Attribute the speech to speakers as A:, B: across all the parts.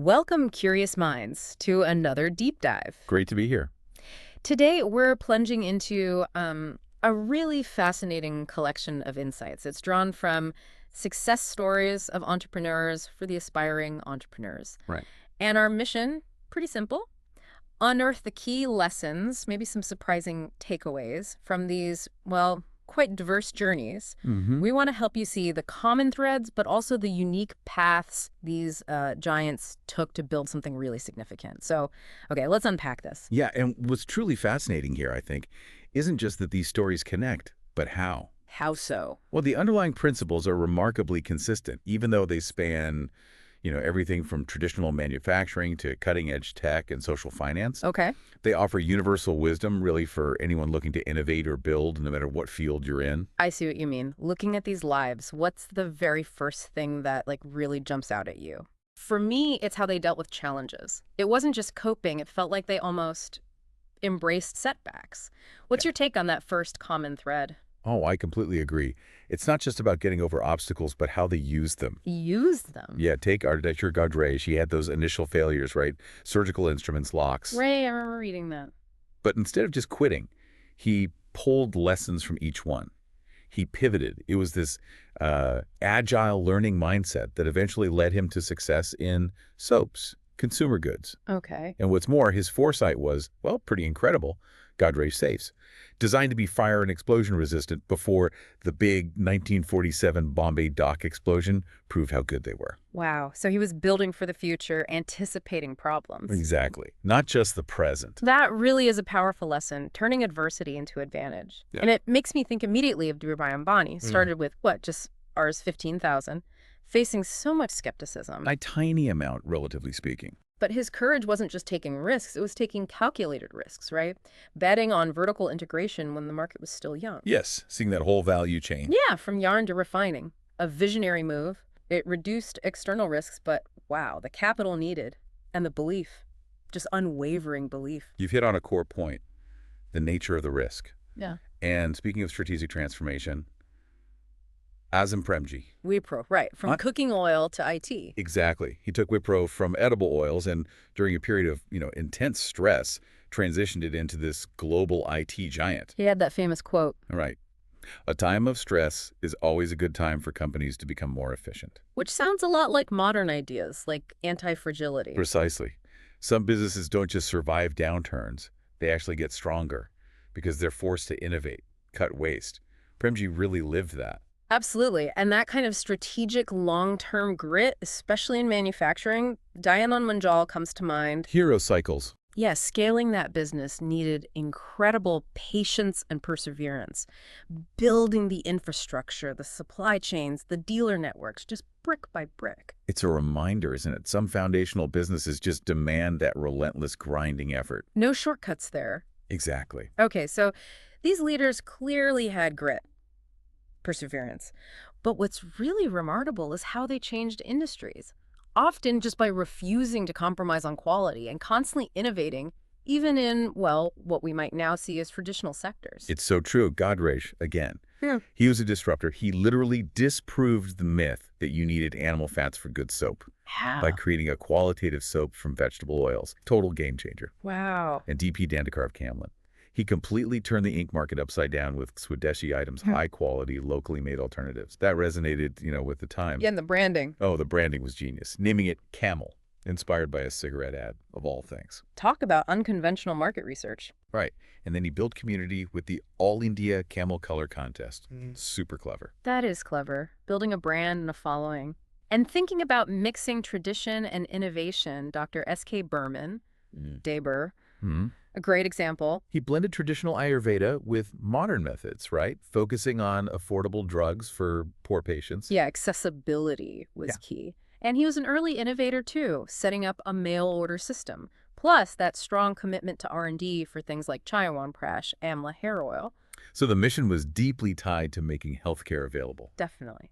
A: Welcome, curious minds, to another deep dive.
B: Great to be here.
A: Today, we're plunging into a really fascinating collection of insights. It's drawn from success stories of entrepreneurs for the aspiring entrepreneurs.
B: Right.
A: And our mission, pretty simple: unearth the key lessons, maybe some surprising takeaways from these, well, quite diverse journeys.
B: Mm-hmm.
A: We want to help you see the common threads, but also the unique paths these giants took to build something really significant. So, okay, let's unpack this.
B: Yeah, and what's truly fascinating here, I think, isn't just that these stories connect, but how.
A: How so?
B: Well, the underlying principles are remarkably consistent, even though they span, everything from traditional manufacturing to cutting-edge tech and social finance.
A: Okay.
B: They offer universal wisdom, really, for anyone looking to innovate or build, no matter what field you're in.
A: I see what you mean. Looking at these lives, what's the very first thing that really jumps out at you? For me, it's how they dealt with challenges. It wasn't just coping. It felt like they almost embraced setbacks. What's your take on that first common thread?
B: Oh, I completely agree. It's not just about getting over obstacles, but how they use them.
A: Use them.
B: Yeah, take architecture Gaudret. She had those initial failures, right? Surgical instruments, locks.
A: Ray, I remember reading that.
B: But instead of just quitting, he pulled lessons from each one. He pivoted. It was this agile learning mindset that eventually led him to success in soaps, consumer goods.
A: Okay.
B: And what's more, his foresight was, well, pretty incredible. Gaudret safes, designed to be fire and explosion resistant before the big 1947 Bombay dock explosion proved how good they were.
A: Wow. So he was building for the future, anticipating problems.
B: Exactly. Not just the present.
A: That really is a powerful lesson, turning adversity into advantage.
B: Yeah.
A: And it makes me think immediately of Dhirubhai Ambani. Started with, what, just Rs 15,000, facing so much skepticism.
B: A tiny amount, relatively speaking.
A: But his courage wasn't just taking risks, it was taking calculated risks, right? Betting on vertical integration when the market was still young.
B: Yes, seeing that whole value chain.
A: Yeah, from yarn to refining. A visionary move. It reduced external risks, but wow, the capital needed and the belief, just unwavering belief.
B: You've hit on a core point, the nature of the risk.
A: Yeah.
B: And speaking of strategic transformation, Azim Premji.
A: Wipro, right. From cooking oil to IT.
B: Exactly. He took Wipro from edible oils and during a period of, intense stress, transitioned it into this global IT giant.
A: He had that famous quote.
B: Right. A time of stress is always a good time for companies to become more efficient.
A: Which sounds a lot like modern ideas, like anti-fragility.
B: Precisely. Some businesses don't just survive downturns. They actually get stronger because they're forced to innovate, cut waste. Premji really lived that.
A: Absolutely. And that kind of strategic long-term grit, especially in manufacturing, Dayanand Manjal comes to mind.
B: Hero cycles.
A: Yes, scaling that business needed incredible patience and perseverance. Building the infrastructure, the supply chains, the dealer networks, just brick by brick.
B: It's a reminder, isn't it? Some foundational businesses just demand that relentless grinding effort.
A: No shortcuts there.
B: Exactly.
A: Okay, so these leaders clearly had grit, perseverance. But what's really remarkable is how they changed industries, often just by refusing to compromise on quality and constantly innovating, even in, well, what we might now see as traditional sectors.
B: It's so true. Godrej, again.
A: Yeah.
B: He was a disruptor. He literally disproved the myth that you needed animal fats for good soap
A: How?
B: by creating a qualitative soap from vegetable oils. Total game changer.
A: Wow.
B: And D.P. Dandekar Kamlin. He completely turned the ink market upside down with Swadeshi items, high-quality, locally made alternatives. That resonated, with the time.
A: Yeah, and the branding.
B: Oh, the branding was genius. Naming it Camel, inspired by a cigarette ad, of all things.
A: Talk about unconventional market research.
B: Right. And then he built community with the All India Camel Color Contest. Super clever.
A: That is clever. Building a brand and a following. And thinking about mixing tradition and innovation, Dr. S.K. Berman, Daber, a great example.
B: He blended traditional Ayurveda with modern methods, right? Focusing on affordable drugs for poor patients.
A: Yeah, accessibility was key. And he was an early innovator, too, setting up a mail-order system. Plus, that strong commitment to R&D for things like Chyawanprash, Amla hair oil.
B: So the mission was deeply tied to making healthcare available.
A: Definitely.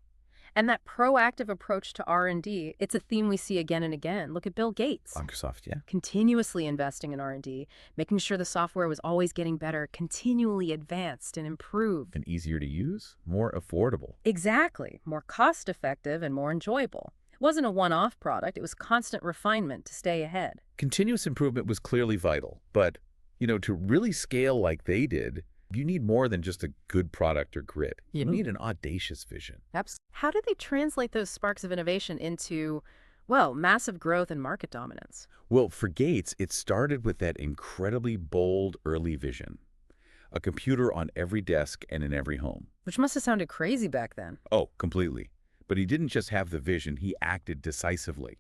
A: And that proactive approach to R&D, it's a theme we see again and again. Look at Bill Gates.
B: Microsoft, yeah.
A: Continuously investing in R&D, making sure the software was always getting better, continually advanced and improved.
B: And easier to use, more affordable.
A: Exactly. More cost-effective and more enjoyable. It wasn't a one-off product. It was constant refinement to stay ahead.
B: Continuous improvement was clearly vital, but, to really scale like they did, you need more than just a good product or grit. You need an audacious vision.
A: How did they translate those sparks of innovation into, well, massive growth and market dominance?
B: Well, for Gates, it started with that incredibly bold early vision. A computer on every desk and in every home.
A: Which must have sounded crazy back then.
B: Oh, completely. But he didn't just have the vision, he acted decisively.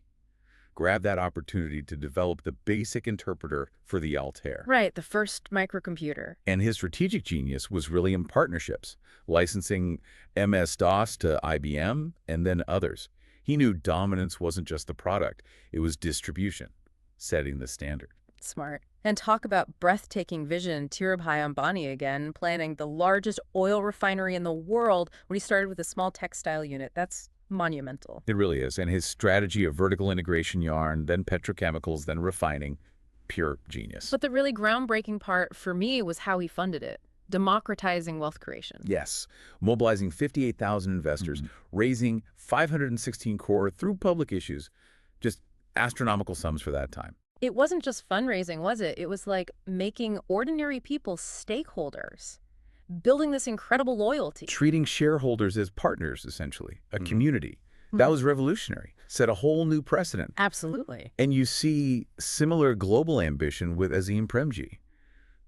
B: Grabbed that opportunity to develop the basic interpreter for the Altair.
A: Right, the first microcomputer.
B: And his strategic genius was really in partnerships, licensing MS-DOS to IBM and then others. He knew dominance wasn't just the product, it was distribution, setting the standard.
A: Smart. And talk about breathtaking vision, Dhirubhai Ambani again, planning the largest oil refinery in the world when he started with a small textile unit. That's monumental.
B: It really is. And his strategy of vertical integration yarn, then petrochemicals, then refining, pure genius.
A: But the really groundbreaking part for me was how he funded it, democratizing wealth creation.
B: Yes, mobilizing 58,000 investors, raising 516 crore through public issues, just astronomical sums for that time.
A: It wasn't just fundraising, was it? It was like making ordinary people stakeholders, building this incredible loyalty.
B: Treating shareholders as partners, essentially, a community. That was revolutionary, set a whole new precedent.
A: Absolutely.
B: And you see similar global ambition with Azim Premji,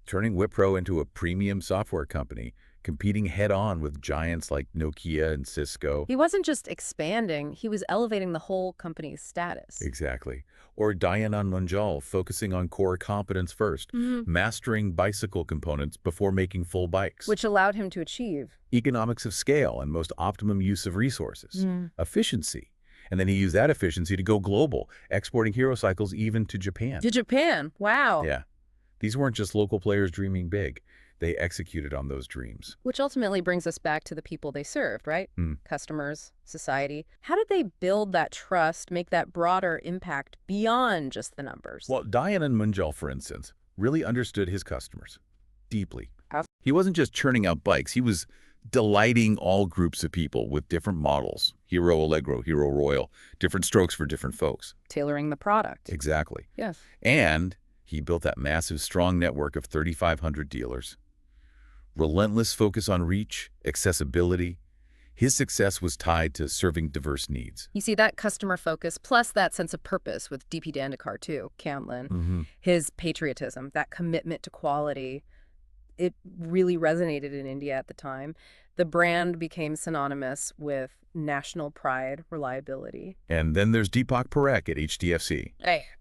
B: turning Wipro into a premium software company, competing head-on with giants like Nokia and Cisco.
A: He wasn't just expanding, he was elevating the whole company's status.
B: Exactly. Or Dayanand Munjal, focusing on core competence first, mastering bicycle components before making full bikes.
A: Which allowed him to achieve
B: Economics of scale and most optimum use of resources. Efficiency. And then he used that efficiency to go global, exporting hero cycles even to Japan.
A: to Japan. Wow.
B: Yeah. These weren't just local players dreaming big. They executed on those dreams.
A: Which ultimately brings us back to the people they served, right? Customers, society. How did they build that trust, make that broader impact beyond just the numbers?
B: Well, Dayanand Munjal, for instance, really understood his customers deeply. He wasn't just churning out bikes. He was delighting all groups of people with different models. Hero Allegro, Hero Royal, different strokes for different folks.
A: Tailoring the product.
B: Exactly.
A: Yes.
B: And he built that massive, strong network of 3,500 dealers. Relentless focus on reach, accessibility. His success was tied to serving diverse needs.
A: You see that customer focus plus that sense of purpose with DP Dandekar too, Camlin. His patriotism, that commitment to quality, it really resonated in India at the time. The brand became synonymous with national pride, reliability.
B: And then there's Deepak Parekh at HDFC,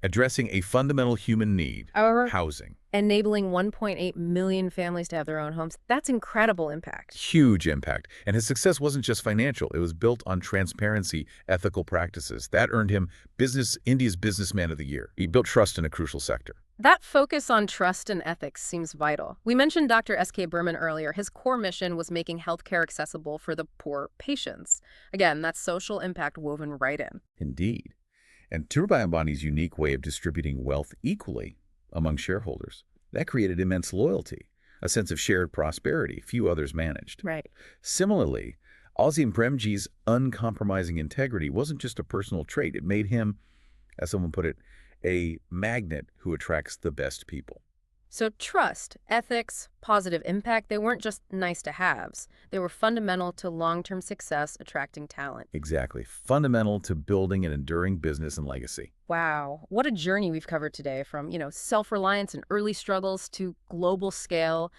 B: addressing a fundamental human need, housing.
A: Enabling 1.8 million families to have their own homes. That's incredible impact.
B: Huge impact. And his success wasn't just financial. It was built on transparency, ethical practices. That earned him India's Businessman of the Year. He built trust in a crucial sector.
A: That focus on trust and ethics seems vital. We mentioned Dr. S.K. Berman earlier. His core mission was making healthcare accessible for the poor patients. Again, that's social impact woven right in.
B: Indeed. And Dhirubhai Ambani's unique way of distributing wealth equally among shareholders, that created immense loyalty, a sense of shared prosperity few others managed.
A: Right.
B: Similarly, Azim Premji's uncompromising integrity wasn't just a personal trait. It made him, as someone put it, a magnet who attracts the best people.
A: So trust, ethics, positive impact, they weren't just nice to haves. They were fundamental to long-term success, attracting talent.
B: Exactly. Fundamental to building an enduring business and legacy.
A: Wow. What a journey we've covered today from, self-reliance and early struggles to global scale,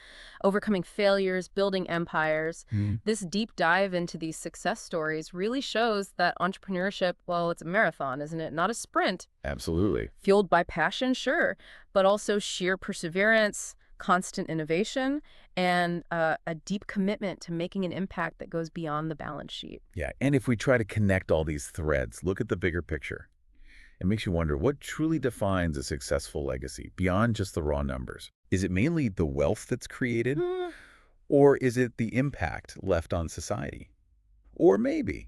A: overcoming failures, building empires. This deep dive into these success stories really shows that entrepreneurship, well, it's a marathon, isn't it? Not a sprint.
B: Absolutely.
A: Fueled by passion, sure, but also sheer perseverance, constant innovation, and a deep commitment to making an impact that goes beyond the balance sheet.
B: Yeah, and if we try to connect all these threads, look at the bigger picture. It makes you wonder what truly defines a successful legacy beyond just the raw numbers. Is it mainly the wealth that's created? Or is it the impact left on society? Or maybe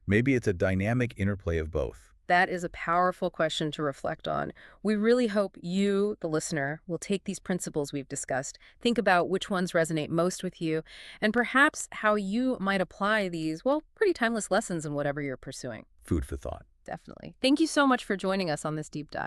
B: it's a dynamic interplay of both.
A: That is a powerful question to reflect on. We really hope you, the listener, will take these principles we've discussed, think about which ones resonate most with you, and perhaps how you might apply these, well, pretty timeless lessons in whatever you're pursuing.
B: Food for thought.
A: Definitely. Thank you so much for joining us on this deep dive.